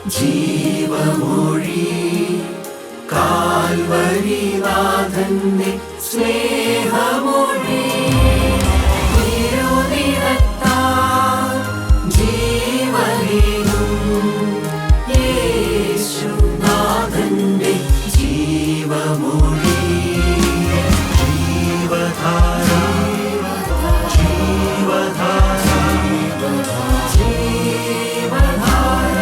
ജീവമൊഴി കാൽവരിനാഥന്റെ സ്നേഹമൊഴി തിരുനിറത്താൽ ജീവനേകും യേശുനാഥന്റെ ജീവമൊഴി ജീവധാര ജീവധാര ജീവധാര.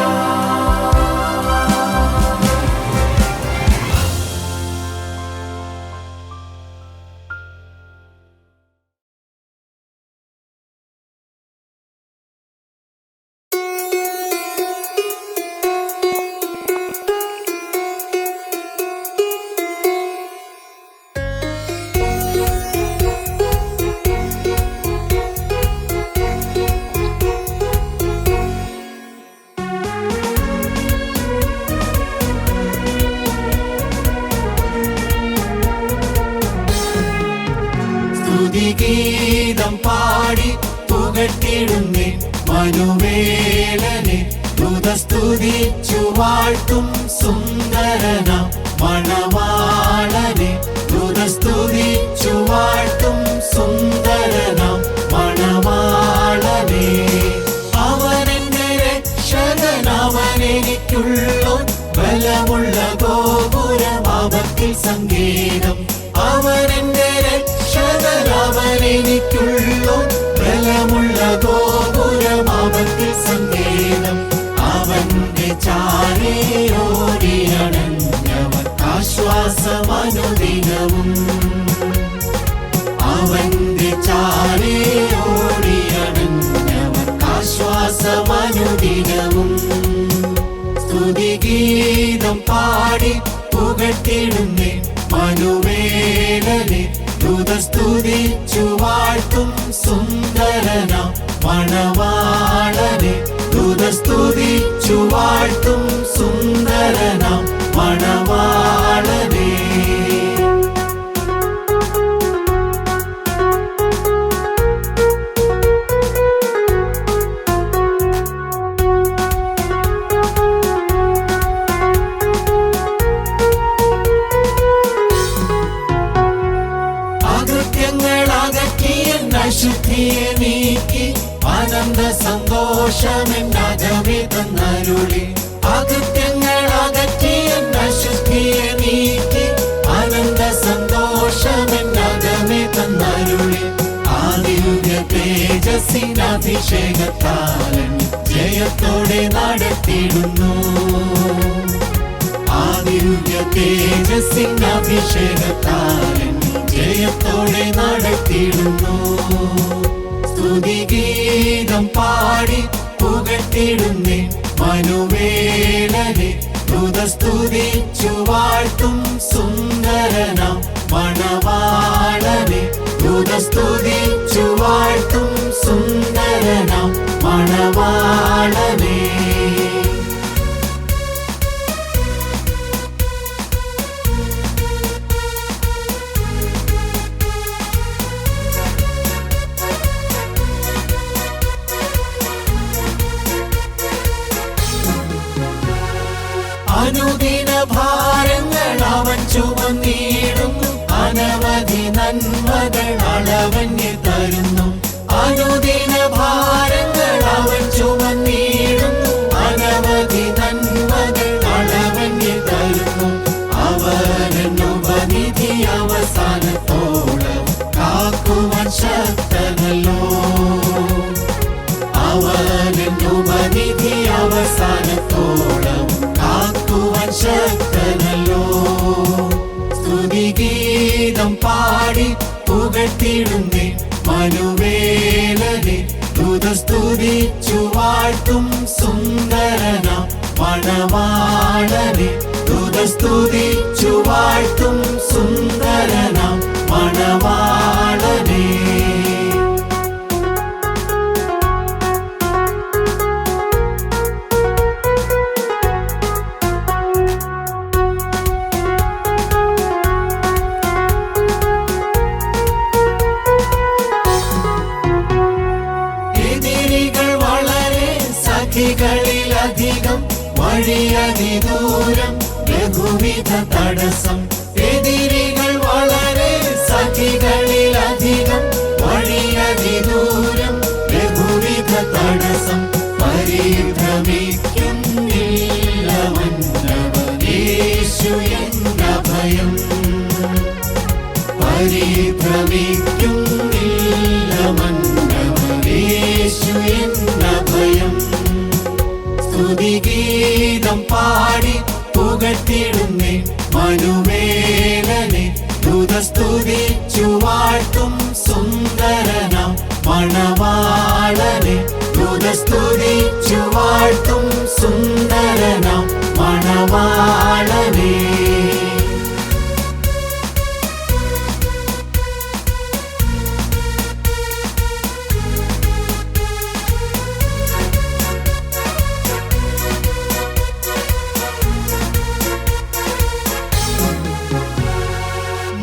സ്തുതിഗീതം പാടി പുകഴ്ത്തിടുന്നേ മനുവേലനെ സ്തുതിച്ചു വാഴ്ത്തും സുന്ദരന മണവാളനെ സ്തുതിച്ചു വാഴ്ത്തും സുന്ദരന മണവാളനെ. അവനെന്റെ രക്ഷകൻ, അവനെനിക്കുള്ളോൻ, ബലമുള്ള ഗോപുരം അവത്തിൽ സങ്കേതം. അവനെന്റെ രക്ഷകൻ, അവനെനിക്കുള്ളോൻ, ബലമുള്ള ഗോപുരം അവത്തിൽ സങ്കേതം. അവന്റെ ചാരയോടിയണഞ്ഞവൻ ആശ്വാസമനുദിനവും. അവന്റെ ചാരയോടിയണഞ്ഞവൻ ആശ്വാസമനുദിനവും. സ്തുതിഗീതം പാടി പുകഴ്ത്തിടുന്നേ മനുവേലനെ സ്തുതിച്ചു വാഴ്ത്തും സുന്ദരന മണവാളനെ സ്തുതിച്ചു വാഴ്ത്തും സുന്ദരന മണവാളനെ. അശുദ്ധിയെ നീക്കി ആനന്ദ സന്തോഷമെന്നകമേ തന്നരുളി. അകൃത്യങ്ങൾ അകറ്റിയ അശുദ്ധിയെ നീക്കി ആനന്ദ സന്തോഷമെന്നകമേ തന്നരുളി. ആദിവ്യ തേജസ്സിനഭിഷേകത്താലൻ ജയത്തോടെ നടത്തിടുന്നു. ആദിവ്യ തേജസ്സിനഭിഷേകത്താലൻ ജയത്തോടെ നടത്തിടുന്നു. സ്തുതിഗീതം പാടി പുകഴ്ത്തിടുന്നേ മനുവേലനെ സ്തുതിച്ചു വാഴ്ത്തും സുന്ദരന മണവാളനെ സ്തുതിച്ചു വാഴ്ത്തും സുന്ദരന മണവാളനെ. അനുദിന ഭാരങ്ങൾ അവൻ ചുമന്നിടുന്നു. അനവധി നന്മകൾ അളവന്യ തരുന്നു. അനുദിന ഭാരങ്ങൾ അവൻ ചുമന്നിടുന്നു. അനവധി നന്മകൾ അളവന്യ തരുന്നു. അവനുപനിധി അവസാനത്തോളം കാക്കുവാൻ ശക്തനല്ലോ. അവനുപനിധി അവസാനത്തോളം കാക്കുവാൻ ശക്തനല്ലോ. സ്തുതിഗീതം പാടി പുകഴ്ത്തിടുന്നേ മനുവേലനെ സ്തുതിച്ചു വാഴ്ത്തും സുന്ദരന മണവാളനെ സ്തുതിച്ചു വാഴ്ത്തും സുന്ദരന മണവാളനെ. സഖികളിലധികം വഴിയതിദൂരം ബഹുവിധ തടസ്സം, എതിരികൾ വളരെ സഖികളിലധികം. വഴിയതിദൂരം ബഹുവിധ തടസ്സം, പരിഭ്രമിക്കുന്നില്ല മന്നവൻ യേശു എന്ന ഭയം. പരിഭ്രമിക്കുന്നില്ല മന്നവൻ യേശു എന്ന ഭയം. സ്തുതിഗീതം പാടി പുകഴ്ത്തിടുന്നേ മനുവേലനെ, ദൂതസ്തുതിച്ചു വാഴ്ത്തും സുന്ദരനാം മണവാളനെ. ദൂതസ്തുതിച്ചു വാഴ്ത്തും സുന്ദരനാം മണവാളനെ.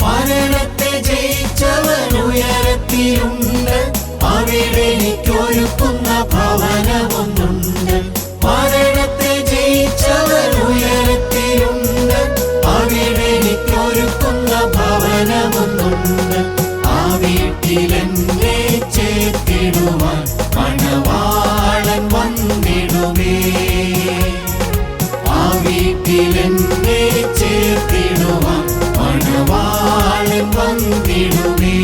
മരണത്തെ ജയിച്ചവൻ ഉയരത്തിലുണ്ട്, അവിടെ എനിക്കൊരുക്കുന്ന ഭവനമൊന്നുണ്ട്. മരണത്തെ ജയിച്ചവൻ ഉയരത്തിലുണ്ട്, അവിടെ എനിക്കൊരുക്കുന്ന ഭവനമൊന്നുണ്ട്. ആ വീട്ടിലെന്നെ ചേർത്തിടുവാൻ മണവാളൻ വന്നിടുമേ. ആ വീട്ടിലെന്നെ ചേർത്തിടുവാൻ മണവാളൻ വന്നിടുമേ.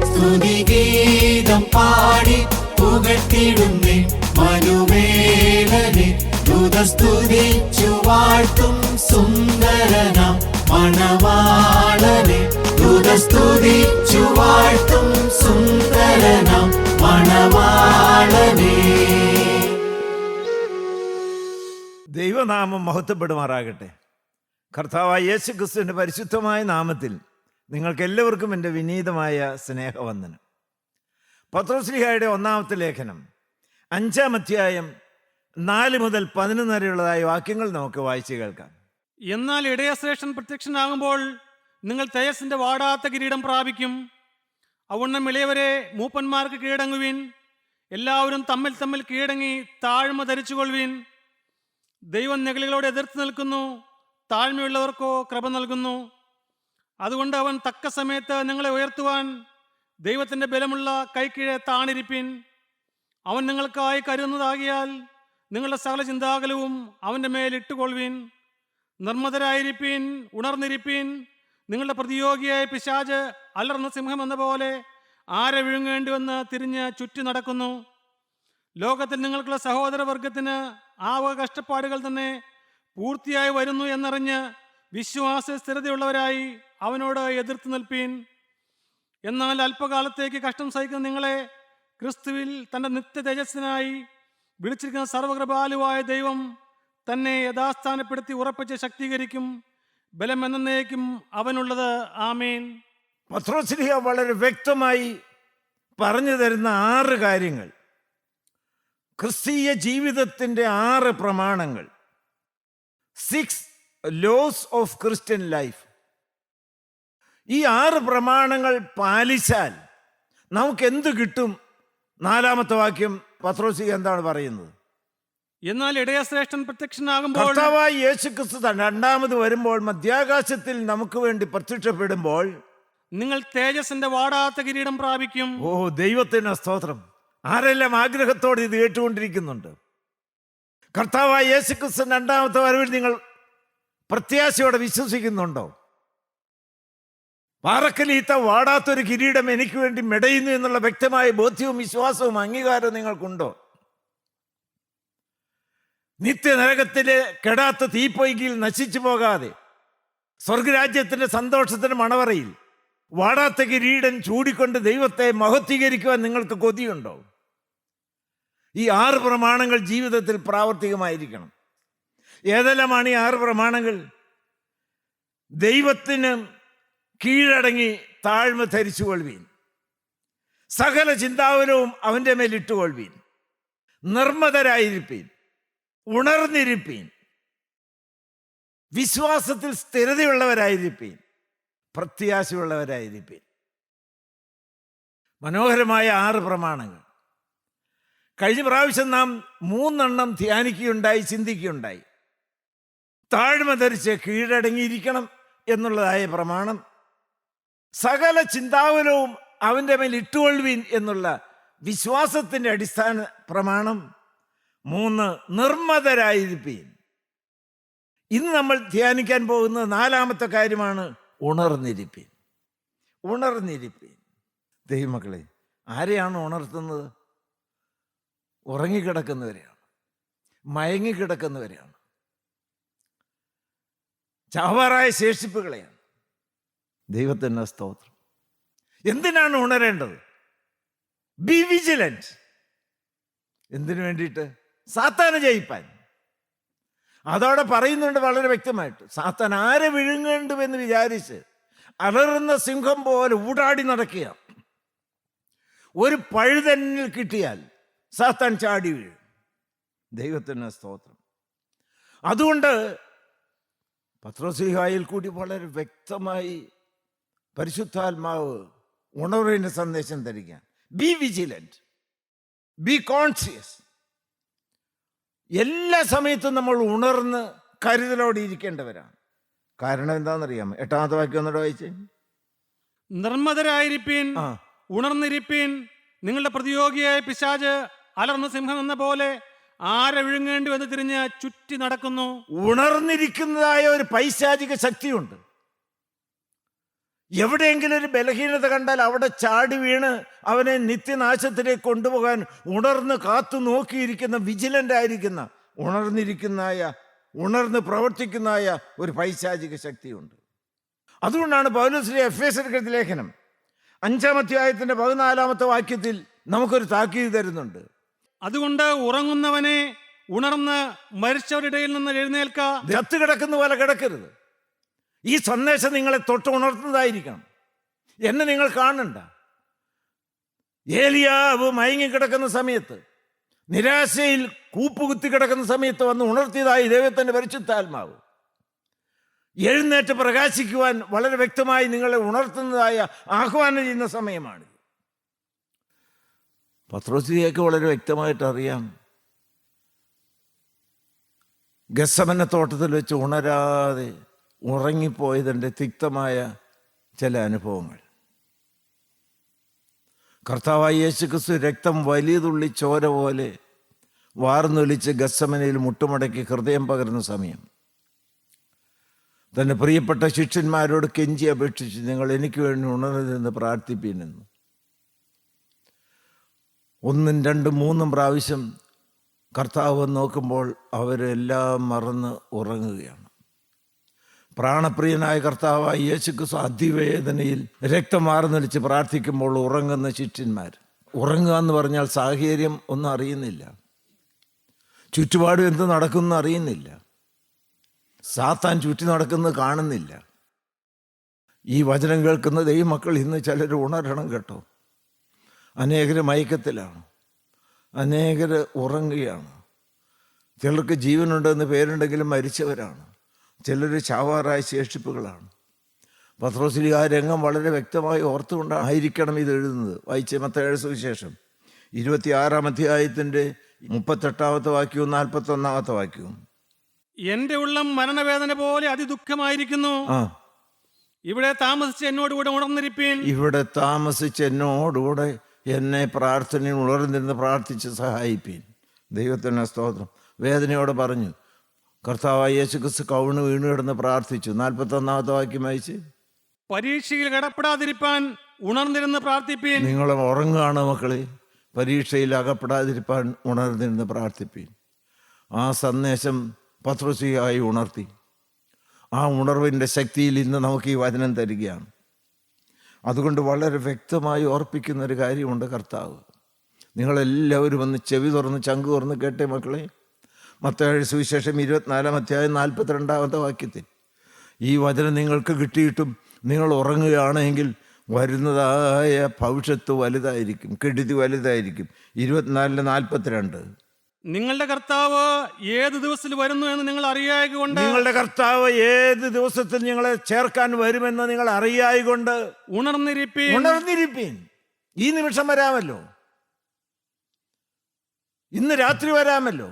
സ്തുതിഗീതം പാടി പുകഴ്ത്തിടുന്നേ മനുവേലനെ, ദൂതസ്തുതിച്ചു വാഴ്ത്തും സുന്ദരനാം മണവാളനെ. ദൂതസ്തുതിച്ചു വാഴ്ത്തും സുന്ദരനാം മണവാളനെ. ദൈവനാമം മഹത്വപ്പെടുമാറാകട്ടെ. കർത്താവായ യേശു ക്രിസ്തുവിൻ്റെ പരിശുദ്ധമായ നാമത്തിൽ നിങ്ങൾക്കെല്ലാവർക്കും എൻ്റെ വിനീതമായ സ്നേഹവന്ദനം. പത്രോസ്ലീഹായുടെ ഒന്നാമത്തെ ലേഖനം 5-ാം അധ്യായം 4 മുതൽ 11 വരെയുള്ളതായ വാക്യങ്ങൾ നമുക്ക് വായിച്ചു കേൾക്കാം. എന്നാൽ ഇടയശ്രേഷ്ഠൻ പ്രത്യക്ഷനാകുമ്പോൾ നിങ്ങൾ തേജസ്സിന്റെ വാടാത്ത കിരീടം പ്രാപിക്കും. അവണ്ണം ഇളയവരെ മൂപ്പന്മാർക്ക് കീഴടങ്ങുവിൻ. എല്ലാവരും തമ്മിൽ തമ്മിൽ കീഴടങ്ങി താഴ്മ ധരിച്ചുകൊള്ളുവിൻ. ദൈവം നെഗളികളോട് എതിർത്ത് നിൽക്കുന്നു, താഴ്മയുള്ളവർക്കോ കൃപ നൽകുന്നു. അതുകൊണ്ട് അവൻ തക്ക സമയത്ത് നിങ്ങളെ ഉയർത്തുവാൻ ദൈവത്തിൻ്റെ ബലമുള്ള കൈക്കീഴെ താണിരിപ്പിൻ. അവൻ നിങ്ങൾക്കായി കരുതുന്നതാകിയാൽ നിങ്ങളുടെ സകല ചിന്താകുലവും അവൻ്റെ മേൽ ഇട്ടുകൊള്ളുവിൻ. നിർമ്മതരായിരിപ്പീൻ, ഉണർന്നിരിപ്പീൻ. നിങ്ങളുടെ പ്രതിയോഗിയായ പിശാച് അലർന്ന സിംഹം എന്ന പോലെ ആരെ വിഴുങ്ങേണ്ടിവെന്ന് തിരിഞ്ഞ് ചുറ്റി നടക്കുന്നു. ലോകത്തിൽ നിങ്ങൾക്കുള്ള സഹോദരവർഗത്തിന് ആ വക കഷ്ടപ്പാടുകൾ തന്നെ പൂർത്തിയായി വരുന്നു എന്നറിഞ്ഞ് വിശ്വാസ സ്ഥിരതയുള്ളവരായി അവനോട് എതിർത്ത് നിൽപ്പീൻ. എന്നാൽ അല്പകാലത്തേക്ക് കഷ്ടം സഹിക്കുന്ന നിങ്ങളെ ക്രിസ്തുവിൽ തൻ്റെ നിത്യ തേജസ്സിനായി വിളിച്ചിരിക്കുന്ന സർവകൃപാലുവായ ദൈവം തന്നെ യഥാസ്ഥാനപ്പെടുത്തി ഉറപ്പിച്ച് ശക്തീകരിക്കും. ബലം എന്നേക്കും അവനുള്ളത്. ആമേൻ. പത്രോസ്ലീഹ വളരെ വ്യക്തമായി പറഞ്ഞു തരുന്ന 6 കാര്യങ്ങൾ, ക്രിസ്തീയ ജീവിതത്തിൻ്റെ 6 പ്രമാണങ്ങൾ, 6 ലോസ് ഓഫ് ക്രിസ്ത്യൻ ലൈഫ്. ഈ 6 പ്രമാണങ്ങൾ പാലിച്ചാൽ നമുക്ക് എന്ത് കിട്ടും? 4-ാമത്തെ വാക്യം പത്രോസ്ലീഹ എന്താണ് പറയുന്നത്? എന്നാൽ ഇടയശ്രേഷ്ഠൻ പ്രത്യക്ഷനാകുമ്പോൾ, കർത്താവായ യേശുക്രിസ്തു രണ്ടാമത് വരുമ്പോൾ മധ്യാകാശത്തിൽ നമുക്ക് വേണ്ടി പ്രത്യക്ഷപ്പെടുമ്പോൾ നിങ്ങൾ തേജസ്സിന്റെ വാടാത്ത കിരീടം പ്രാപിക്കും. ഓ, ദൈവത്തിന് സ്തോത്രം. ആരെല്ലാം ആഗ്രഹത്തോടെ ഇത് കേട്ടുകൊണ്ടിരിക്കുന്നുണ്ട്? കർത്താവായ യേശുക്രിസ്തു രണ്ടാമത്തെ വരവിൽ നിങ്ങൾ പ്രത്യാശയോടെ വിശ്വസിക്കുന്നുണ്ടോ? പാറക്കലീത്ത വാടാത്തൊരു കിരീടം എനിക്ക് വേണ്ടി മെടയുന്നു എന്നുള്ള വ്യക്തമായ ബോധ്യവും വിശ്വാസവും അംഗീകാരവും നിങ്ങൾക്കുണ്ടോ? നിത്യനരകത്തിലെ കെടാത്ത തീപ്പൊയ്കയിൽ നശിച്ചു പോകാതെ സ്വർഗരാജ്യത്തിന്റെ സന്തോഷത്തിന് മണവറയിൽ വാടാത്ത കിരീടം ചൂടിക്കൊണ്ട് ദൈവത്തെ മഹത്വീകരിക്കുവാൻ നിങ്ങൾക്ക് കൊതിയുണ്ടോ? ഈ 6 പ്രമാണങ്ങൾ ജീവിതത്തിൽ പ്രാവർത്തികമായിരിക്കണം. ഏതെല്ലാമാണ് ഈ 6 പ്രമാണങ്ങൾ? ദൈവത്തിന് കീഴടങ്ങി താഴ്മ ധരിച്ചുകൊള്ളുവീൻ. സകല ചിന്താകുലവും അവൻ്റെ മേൽ ഇട്ടുകൊള്ളുവീൻ. നിർമ്മതരായിരിപ്പീൻ, ഉണർന്നിരിപ്പീൻ, വിശ്വാസത്തിൽ സ്ഥിരതയുള്ളവരായിരിപ്പീൻ, പ്രത്യാശയുള്ളവരായിരിപ്പീൻ. മനോഹരമായ 6 പ്രമാണങ്ങൾ. കഴിഞ്ഞ പ്രാവശ്യം നാം 3 ധ്യാനിക്കുകയുണ്ടായി, ചിന്തിക്കുകയുണ്ടായി. താഴ്മ ധരിച്ച് കീഴടങ്ങിയിരിക്കണം എന്നുള്ളതായ പ്രമാണം, സകല ചിന്താകുലവും അവൻ്റെ മേൽ ഇട്ടുകൊള്ളുവീൻ എന്നുള്ള വിശ്വാസത്തിൻ്റെ അടിസ്ഥാന പ്രമാണം, 3 നിർമ്മതരായിരിപ്പീൻ. ഇന്ന് നമ്മൾ ധ്യാനിക്കാൻ പോകുന്നത് 4-ാമത്തെ കാര്യമാണ്, ഉണർന്നിരിപ്പീൻ. ഉണർന്നിരിപ്പീൻ. ദൈവമക്കളെ, ആരെയാണ് ഉണർത്തുന്നത്? ഉറങ്ങിക്കിടക്കുന്നവരെയാണ്, മയങ്ങിക്കിടക്കുന്നവരെയാണ്, ചാവാറായ ശേഷിപ്പുകളെയാണ്. ദൈവത്തിന് സ്തോത്രം. എന്തിനാണ് ഉണരേണ്ടത്? B vigilant. എന്തിനു വേണ്ടിയിട്ട്? സാത്താനെ ജയിപ്പാൻ. അതോടെ പറയുന്നുണ്ട് വളരെ വ്യക്തമായിട്ട്, സാത്താൻ ആരെ വിഴുങ്ങേണ്ടുവെന്ന് വിചാരിച്ച് അലറുന്ന സിംഹം പോലെ ഊടാടി നടക്കുക. ഒരു പഴുതന്നിൽ കിട്ടിയാൽ സാത്താൻ ചാടി വീഴും. ദൈവത്തിന് സ്തോത്രം. അതുകൊണ്ട് പത്രോസ്ലീഹായിൽ കൂടി വളരെ വ്യക്തമായി പരിശുദ്ധാത്മാവ് ഉണർവിൻ്റെ സന്ദേശം തരിക. B vigilant, B conscious. എല്ലാ സമയത്തും നമ്മൾ ഉണർന്ന് കരുതലോടെ ഇരിക്കേണ്ടവരാണ്. കാരണം എന്താണെന്നറിയാമോ? 8-ാമത്തെ വാക്യം ഒന്നുകൂടെ വായിച്ചേ. നിർമ്മതരായിരിപ്പീൻ, ഉണർന്നിരിപ്പീൻ. നിങ്ങളുടെ പ്രതിയോഗിയായ പിശാച് അലർന്ന സിംഹം എന്ന പോലെ ആരെ വിഴുങ്ങേണ്ടി എന്ന് തിരിഞ്ഞ് ചുറ്റി നടക്കുന്നു. ഉണർന്നിരിക്കുന്നതായ ഒരു പൈശാചിക ശക്തിയുണ്ട്. എവിടെയെങ്കിലും ഒരു ബലഹീനത കണ്ടാൽ അവിടെ ചാടി വീണ് അവനെ നിത്യനാശത്തിലേക്ക് കൊണ്ടുപോകാൻ ഉണർന്ന് കാത്തു നോക്കിയിരിക്കുന്ന, വിജിലന്റ് ആയിരിക്കുന്ന, ഉണർന്ന് പ്രവർത്തിക്കുന്നതായ ഒരു പൈശാചിക ശക്തിയുണ്ട്. അതുകൊണ്ടാണ് പൗലോസ് എഫേസ്യർക്കെഴുതിയ ലേഖനം 5-ാം അധ്യായത്തിന്റെ 14-ാമത്തെ വാക്യത്തിൽ നമുക്കൊരു താക്കീത് തരുന്നുണ്ട്. അതുകൊണ്ട് ഉറങ്ങുന്നവനെ ഉണർന്ന് മരിച്ചവരുടെ ഇടയിൽ നിന്ന് എഴുന്നേൽക്ക. ചത്തു കിടക്കുന്ന പോലെ കിടക്കരുത്. ഈ സന്ദേശം നിങ്ങളെ തൊട്ട് ഉണർത്തുന്നതായിരിക്കണം. എന്നെ നിങ്ങൾ കാണണ്ട. ഏലിയാവ് മയങ്ങിക്കിടക്കുന്ന സമയത്ത്, നിരാശയിൽ കൂപ്പുകുത്തി കിടക്കുന്ന സമയത്ത് വന്ന് ഉണർത്തിയതായി ദൈവത്തിൻ്റെ പരിശുദ്ധാത്മാവ് എഴുന്നേറ്റ് പ്രകാശിക്കുവാൻ വളരെ വ്യക്തമായി നിങ്ങളെ ഉണർത്തുന്നതായ ആഹ്വാനം ചെയ്യുന്ന സമയമാണ്. പത്രോസിനെയൊക്കെ വളരെ വ്യക്തമായിട്ട് അറിയാം. ഗെത്സമനെ തോട്ടത്തിൽ വെച്ച് ഉണരാതെ ഉറങ്ങിപ്പോയതിൻ്റെ തിക്തമായ ചില അനുഭവങ്ങൾ. കർത്താവായ യേശുക്രിസ്തു രക്തം വലിയ തുള്ളി ചോര പോലെ വാർന്നൊലിച്ച് ഗെത്സമനയിൽ മുട്ടുമടക്കി ഹൃദയം പകരുന്ന സമയം തൻ്റെ പ്രിയപ്പെട്ട ശിഷ്യന്മാരോട് കെഞ്ചി അപേക്ഷിച്ച്, നിങ്ങൾ എനിക്ക് വേണ്ടി ഉണർന്നെന്ന് പ്രാർത്ഥിപ്പീനെന്ന് 1, 2, 3 പ്രാവശ്യം കർത്താവ് നോക്കുമ്പോൾ അവരെല്ലാം മറന്ന് ഉറങ്ങുകയാണ്. പ്രാണപ്രിയനായ കർത്താവായ യേശുക്രിസ്തു അതിവേദനയിൽ രക്തം വാർന്നൊലിച്ച് പ്രാർത്ഥിക്കുമ്പോൾ ഉറങ്ങുന്ന ശിഷ്യന്മാർ. ഉറങ്ങുക എന്ന് പറഞ്ഞാൽ സാഹചര്യം ഒന്നും അറിയുന്നില്ല, ചുറ്റുപാടും എന്ത് നടക്കുമെന്ന് അറിയുന്നില്ല, സാത്താൻ ചുറ്റി നടക്കുന്നത് കാണുന്നില്ല. ഈ വചനം കേൾക്കുന്ന ദൈവമക്കൾ ഇന്ന് ചിലർ ഉണരണം കേട്ടോ. അനേകർ മയക്കത്തിലാണ്, അനേകർ ഉറങ്ങുകയാണ്. ചിലർക്ക് ജീവനുണ്ടെന്ന് പേരുണ്ടെങ്കിലും മരിച്ചവരാണ്, ചിലർ ചാവാറായ ശേഷിപ്പുകളാണ്. പത്രോസ്ലീഹാ രംഗം വളരെ വ്യക്തമായി ഓർത്തുകൊണ്ടായിരിക്കണം ഇത് എഴുതുന്നത്. വായിച്ച മത്തായിയുടെ സുവിശേഷം 26-ാം അധ്യായത്തിൻ്റെ 38-ാമത്തെ വാക്യവും 41-ാമത്തെ വാക്യവും. എന്റെ ഉള്ളം മരണവേദന പോലെ അതിദുഃഖമായിരിക്കുന്നു. ഇവിടെ താമസിച്ച് എന്നോടുകൂടെ ഉണർന്നിരിപ്പീൻ. ഇവിടെ താമസിച്ച് എന്നോടുകൂടെ എന്നെ പ്രാർത്ഥനയിൽ ഉണർന്നിരുന്ന് പ്രാർത്ഥിച്ച് സഹായിപ്പീൻ. ദൈവത്തിന് സ്തോത്രം. വേദനയോടെ പറഞ്ഞു. കർത്താവായ യേശുക്രിസ്തു കവിണ് വീണ് കിടന്ന് പ്രാർത്ഥിച്ചു. 41-ാമത്തെ വാക്യം വായിച്ച്. പരീക്ഷയിൽ കടപ്പെടാതിരിപ്പാൻ ഉണർന്നിരുന്ന് പ്രാർത്ഥിപ്പീൻ. നിങ്ങൾ ഉറങ്ങുകയാണ് മക്കളെ, പരീക്ഷയിൽ അകപ്പെടാതിരിപ്പാൻ ഉണർന്നിരുന്ന് പ്രാർത്ഥിപ്പീൻ. ആ സന്ദേശം പത്രോസ്ലീഹായെ ഉണർത്തി. ആ ഉണർവിൻ്റെ ശക്തിയിൽ ഇന്ന് നമുക്ക് ഈ വചനം തരികയാണ്. അതുകൊണ്ട് വളരെ വ്യക്തമായി ഓർപ്പിക്കുന്ന ഒരു കാര്യമുണ്ട് കർത്താവ്. നിങ്ങളെല്ലാവരും ഒന്ന് ചെവി തുറന്ന് ചങ്ക് തുറന്ന് കേട്ടേ മക്കളെ. മത്തായിയുടെ സുവിശേഷം 24-ാം അധ്യായം 42-ാമത്തെ വാക്യത്തിൽ ഈ വചനം നിങ്ങൾക്ക് കിട്ടിയിട്ടും നിങ്ങൾ ഉറങ്ങുകയാണെങ്കിൽ വരുന്നതായ ഭവിഷ്യത്ത് വലുതായിരിക്കും, കെടുതി വലുതായിരിക്കും. 24-42. നിങ്ങളുടെ കർത്താവ് ഏത് ദിവസത്തിൽ വരുന്നു എന്ന് നിങ്ങൾ അറിയായകൊണ്ട്, നിങ്ങളുടെ കർത്താവ് ഏത് ദിവസത്തിൽ നിങ്ങളെ ചേർക്കാൻ വരുമെന്ന് നിങ്ങൾ അറിയായകൊണ്ട് ഉണർന്നിരിപ്പീൻ. ഉണർന്നിരിപ്പീൻ. ഈ നിമിഷം വരാമല്ലോ. ഇന്ന് രാത്രി വരാമല്ലോ.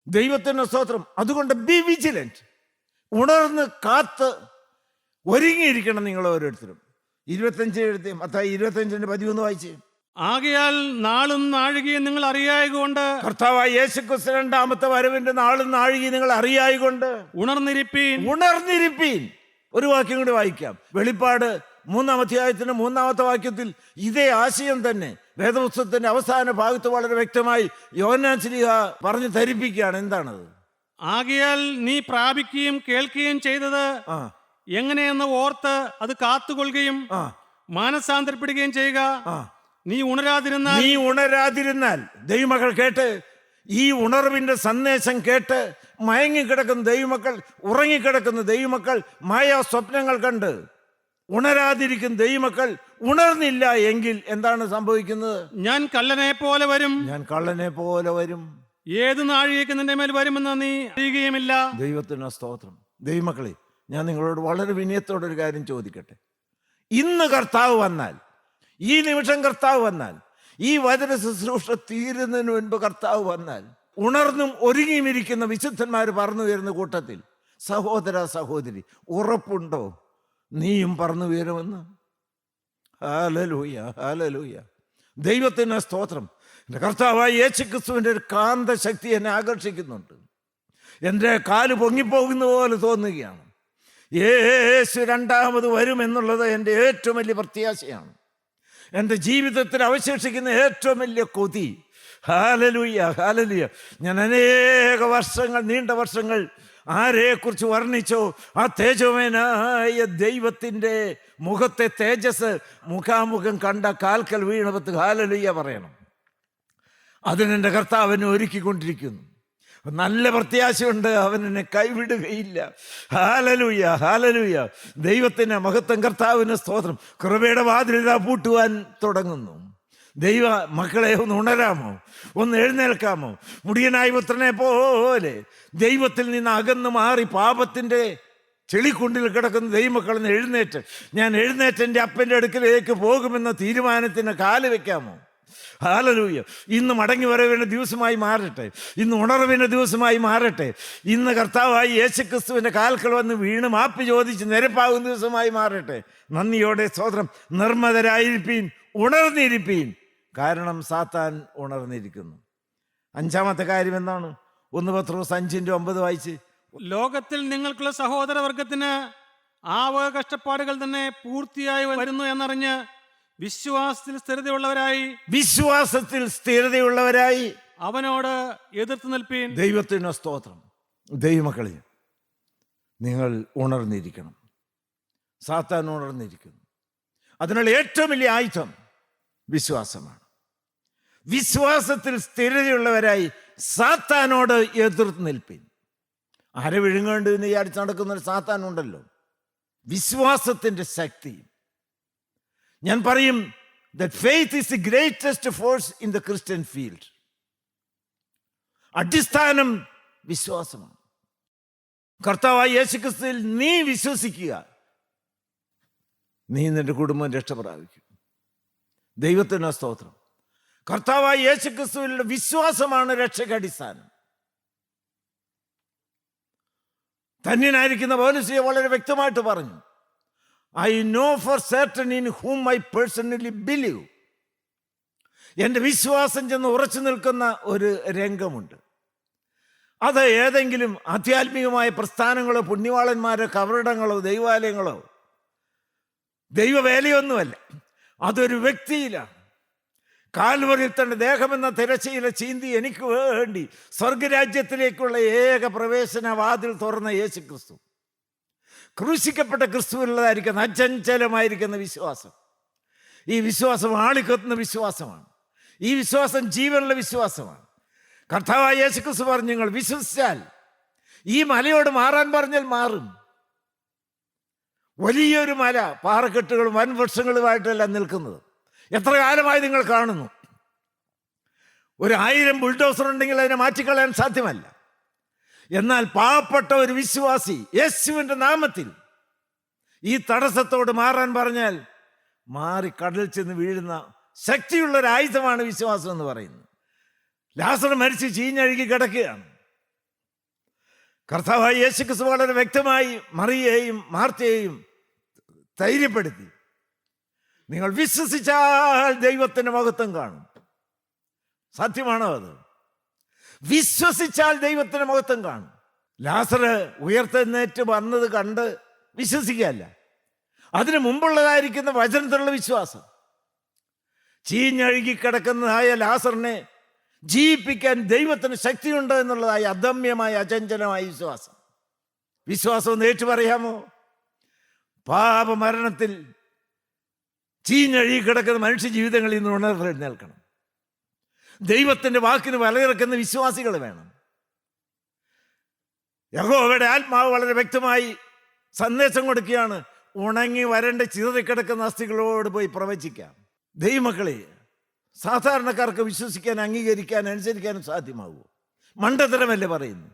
ദൈവത്തിന് സ്തോത്രം. അതുകൊണ്ട് ബി വിജിലന്റ്, ഉണർന്ന് കാത്ത് ഒരുങ്ങിയിരിക്കണം നിങ്ങൾ ഓരോരുത്തരും. 25 മത്തായി 25:13 വായിച്ചേ. ആകയാൽ നാളും നാഴികയും നിങ്ങൾ അറിയായകൊണ്ട് കർത്താവായ യേശുക്രിസ്തു രണ്ടാമത്തെ വരവിന്റെ നാളും നാഴികയും നിങ്ങൾ അറിയായകൊണ്ട് ഉണർന്നിരിപ്പീൻ. ഒരു വാക്യം കൂടി വായിക്കാം. വെളിപ്പാട് 3-ാം അധ്യായത്തിന് 3-ാമത്തെ വാക്യത്തിൽ ഇതേ ആശയം തന്നെ വേദപുസ്തകത്തിന്റെ അവസാന ഭാഗത്ത് വളരെ വ്യക്തമായി യോഹന്നാൻ ശ്ലീഹ പറഞ്ഞു ധരിപ്പിക്കുകയാണ്. എന്താണത്? ആകയാൽ നീ പ്രാപിക്കുകയും കേൾക്കുകയും ചെയ്തത് എങ്ങനെയെന്ന് ഓർത്ത് അത് കാത്തുകൊള്ളുകയും മാനസാന്തരപ്പെടുകയും ചെയ്യുക. നീ ഉണരാതിരുന്നാൽ ദൈവമക്കൾ കേട്ട്, ഈ ഉണർവിന്റെ സന്ദേശം കേട്ട് മയങ്ങിക്കിടക്കുന്ന ദൈവമക്കൾ, ഉറങ്ങിക്കിടക്കുന്ന ദൈവമക്കൾ, മായാ സ്വപ്നങ്ങൾ കണ്ട് ഉണരാതിരിക്കുന്ന ദൈവമക്കൾ ഉണർന്നില്ല എങ്കിൽ എന്താണ് സംഭവിക്കുന്നത്? ഞാൻ കള്ളനെ പോലെ വരും, ഏത് നാഴികയ്ക്ക് നിന്റെ മേൽ വരുമെന്ന് നീ അറിയുകയുമില്ല. ദൈവത്തിന് സ്തോത്രം. ദൈവമക്കളെ, ഞാൻ നിങ്ങളോട് വളരെ വിനയത്തോടൊരു കാര്യം ചോദിക്കട്ടെ. ഇന്ന് കർത്താവ് വന്നാൽ, ഈ നിമിഷം കർത്താവ് വന്നാൽ, ഈ വചന ശുശ്രൂഷ തീരുന്നതിന് മുൻപ് കർത്താവ് വന്നാൽ, ഉണർന്നും ഒരുങ്ങിയുമിരിക്കുന്ന വിശുദ്ധന്മാർ പറന്നു വരുന്ന കൂട്ടത്തിൽ സഹോദര സഹോദരി, ഉറപ്പുണ്ടോ നീയും പറന്നു വീരുമെന്ന്? ഹല്ലേലൂയ, ഹല്ലേലൂയ. ദൈവത്തിന് സ്തോത്രം. എൻ്റെ കർത്താവായ യേശുക്രിസ്തുവിൻ്റെ ഒരു കാന്ത ശക്തി എന്നെ ആകർഷിക്കുന്നുണ്ട്. എൻ്റെ കാല് പൊങ്ങിപ്പോകുന്ന പോലെ തോന്നുകയാണ്. യേശു രണ്ടാമത് വരുമെന്നുള്ളത് എൻ്റെ ഏറ്റവും വലിയ പ്രത്യാശയാണ്. എൻ്റെ ജീവിതത്തിൽ അവശേഷിക്കുന്ന ഏറ്റവും വലിയ കൊതി. Hallelujah, hallelujah. ഞാൻ അനേക വർഷങ്ങൾ, നീണ്ട വർഷങ്ങൾ ആരെക്കുറിച്ച് വർണ്ണിച്ചോ ആ തേജോമയനായ ദൈവത്തിൻ്റെ മുഖത്തെ തേജസ് മുഖാമുഖം കണ്ട കാൽക്കൽ വീണപത്ത് ഹല്ലേലൂയ പറയണം. അതിനെൻ്റെ കർത്താവിനെ ഒരുക്കിക്കൊണ്ടിരിക്കുന്നു. നല്ല പ്രത്യാശയുണ്ട്, അവൻ എന്നെ കൈവിടുകയില്ല. ഹല്ലേലൂയ, ഹല്ലേലൂയ. ദൈവത്തിന് മഹത്വം, കർത്താവിന് സ്തോത്രം. കൃപയുടെ വാതിലിതാ പൂട്ടുവാൻ തുടങ്ങുന്നു. ദൈവ മക്കളെ, ഒന്ന് ഉണരാമോ? ഒന്ന് എഴുന്നേൽക്കാമോ? മുടിയനായ പുത്രനെ പോലെ ദൈവത്തിൽ നിന്ന് അകന്നു മാറി പാപത്തിൻ്റെ ചെളിക്കുണ്ടിൽ കിടക്കുന്ന ദൈവമക്കളെന്ന് എഴുന്നേറ്റ്, ഞാൻ എഴുന്നേറ്റ് എൻ്റെ അപ്പൻ്റെ അടുക്കലേക്ക് പോകുമെന്ന തീരുമാനത്തിന് കാല് വെക്കാമോ? ഹല്ലേലൂയ. ഇന്ന് മടങ്ങി വരവേണ്ട ദിവസമായി മാറട്ടെ. ഇന്ന് ഉണർവിൻ്റെ ദിവസമായി മാറട്ടെ. ഇന്ന് കർത്താവായി യേശുക്രിസ്തുവിൻ്റെ കാൽക്കൽ വന്ന് വീണ് മാപ്പ് ചോദിച്ച് നിരപ്പാകുന്ന ദിവസമായി മാറട്ടെ. നന്ദിയോടെ സ്തോത്രം. നിർമ്മതരായിരിപ്പീൻ, ഉണർന്നിരിപ്പീൻ, കാരണം സാത്താൻ ഉണർന്നിരിക്കുന്നു. 5-ാമത്തെ കാര്യം എന്താണ്? 1 പത്രോസ് 5:9 വായിച്ച്. ലോകത്തിൽ നിങ്ങൾക്കുള്ള സഹോദരവർഗത്തിന് ആ വക കഷ്ടപ്പാടുകൾ തന്നെ പൂർത്തിയായി വരുന്നു എന്നറിഞ്ഞ് വിശ്വാസത്തിൽ സ്ഥിരതയുള്ളവരായി അവനോട് എതിർത്ത് നിൽപ്പീൻ. ദൈവത്തിന് സ്തോത്രം. ദൈവമക്കളെ, നിങ്ങൾ ഉണർന്നിരിക്കണം. സാത്താൻ ഉണർന്നിരിക്കുന്നു. അതിനുള്ള ഏറ്റവും വലിയ ആയുധം വിശ്വാസമാണ്. വിശ്വാസത്തിൽ സ്ഥിരതയുള്ളവരായി സാത്താനോട് എതിർത്ത് നിൽപ്പീൻ. ആരെ വിഴുങ്ങേണ്ടെന്ന് വിചാരിച്ച് നടക്കുന്ന ഒരു സാത്താൻ ഉണ്ടല്ലോ. വിശ്വാസത്തിൻ്റെ ശക്തി. ഞാൻ പറയും, that faith is the greatest force in the Christian field. അടിസ്ഥാനം വിശ്വാസമാണ്. കർത്താവായ യേശുക്രിസ്തുവിൽ നീ വിശ്വസിക്കുക, നീ നിന്റെ കുടുംബം രക്ഷ പ്രാപിക്കും. ദൈവത്തിന് സ്തോത്രം. കർത്താവായ യേശുക്രിസ്തുവിലുള്ള വിശ്വാസമാണ് രക്ഷയ്ക്ക് അടിസ്ഥാനം. ധന്യനായിരിക്കുന്ന പൗലോസ് വളരെ വ്യക്തമായിട്ട് പറഞ്ഞു, I know for certain in whom I personally believe. എൻ്റെ വിശ്വാസം ചെന്ന് ഉറച്ചു നിൽക്കുന്ന ഒരു രംഗമുണ്ട്. അത് ഏതെങ്കിലും ആധ്യാത്മികമായ പ്രസ്ഥാനങ്ങളോ പുണ്യവാളന്മാരോ കബറിടങ്ങളോ ദൈവാലയങ്ങളോ ദൈവവേലയൊന്നുമല്ല. അതൊരു വ്യക്തിയിലാണ്. കാൽവരിൽ തന്റെ ദേഹമെന്ന തിരശ്ശീല ചീന്തി എനിക്ക് വേണ്ടി സ്വർഗരാജ്യത്തിലേക്കുള്ള ഏക പ്രവേശന വാതിൽ തുറന്ന യേശുക്രിസ്തു, ക്രൂശിക്കപ്പെട്ട ക്രിസ്തുവിനുള്ളതായിരിക്കുന്ന അചഞ്ചലമായിരിക്കുന്ന വിശ്വാസം. ഈ വിശ്വാസം ആളിക്കത്തുന്ന വിശ്വാസമാണ്. ഈ വിശ്വാസം ജീവനുള്ള വിശ്വാസമാണ്. കർത്താവായ യേശുക്രിസ്തു പറഞ്ഞു, നിങ്ങൾ വിശ്വസിച്ചാൽ ഈ മലയോട് മാറാൻ പറഞ്ഞാൽ മാറും. വലിയൊരു മല, പാറക്കെട്ടുകളും വൻവൃക്ഷങ്ങളുമായിട്ടല്ല നിൽക്കുന്നത്. എത്ര കാലമായി നിങ്ങൾ കാണുന്നു. 1000 ബുൾഡോസർ ഉണ്ടെങ്കിൽ അതിനെ മാറ്റിക്കളയാൻ സാധ്യമല്ല. എന്നാൽ പാവപ്പെട്ട ഒരു വിശ്വാസി യേശുവിൻ്റെ നാമത്തിൽ ഈ തടസ്സത്തോട് മാറാൻ പറഞ്ഞാൽ മാറി കടലിൽ ചെന്ന് വീഴുന്ന ശക്തിയുള്ള ഒരു ആയുധമാണ് വിശ്വാസം എന്ന് പറയുന്നത്. ലാസർ മരിച്ച് ചീഞ്ഞഴുകി കിടക്കുകയാണ്. കർത്താവായ യേശുക്രിസ്തു വളരെ വ്യക്തമായി മറിയയെയും മാർത്തയെയും ധൈര്യപ്പെടുത്തി. നിങ്ങൾ വിശ്വസിച്ചാൽ ദൈവത്തിൻ്റെ മഹത്വം കാണും. സത്യമാണോ അത്? വിശ്വസിച്ചാൽ ദൈവത്തിൻ്റെ മഹത്വം കാണും. ലാസർ ഉയർത്തെഴുന്നേറ്റ് വന്നത് കണ്ട് വിശ്വസിക്കുകയല്ല, അതിനു മുമ്പുള്ളതായിരിക്കുന്ന വചനത്തിലുള്ള വിശ്വാസം. ചീഞ്ഞഴുകി കിടക്കുന്നതായ ലാസറിനെ ജീവിപ്പിക്കാൻ ദൈവത്തിന് ശക്തിയുണ്ട് എന്നുള്ളതായ അദമ്യമായ അചഞ്ചലമായ വിശ്വാസം. വിശ്വാസം ഒന്ന് ഏറ്റു പറയാമോ? പാപമരണത്തിൽ ചീഞ്ഞഴുകി കിടക്കുന്ന മനുഷ്യ ജീവിതങ്ങളിൽ നിന്ന് ഉണർന്നെഴുന്നേൽക്കണം. ദൈവത്തിൻ്റെ വാക്കിന് വിലയിറക്കുന്ന വിശ്വാസികൾ വേണം. യഹോവയുടെ ആത്മാവ് വളരെ വ്യക്തമായി സന്ദേശം കൊടുക്കുകയാണ്. ഉണങ്ങി വരണ്ട ചിതറിക്കിടക്കുന്ന അസ്ഥികളോട് പോയി പ്രവചിക്കാം. ദൈവമക്കളെ, സാധാരണക്കാർക്ക് വിശ്വസിക്കാൻ, അംഗീകരിക്കാൻ, അനുസരിക്കാനും സാധ്യമാകുമോ? മണ്ടത്തരമല്ലേ പറയുന്നു.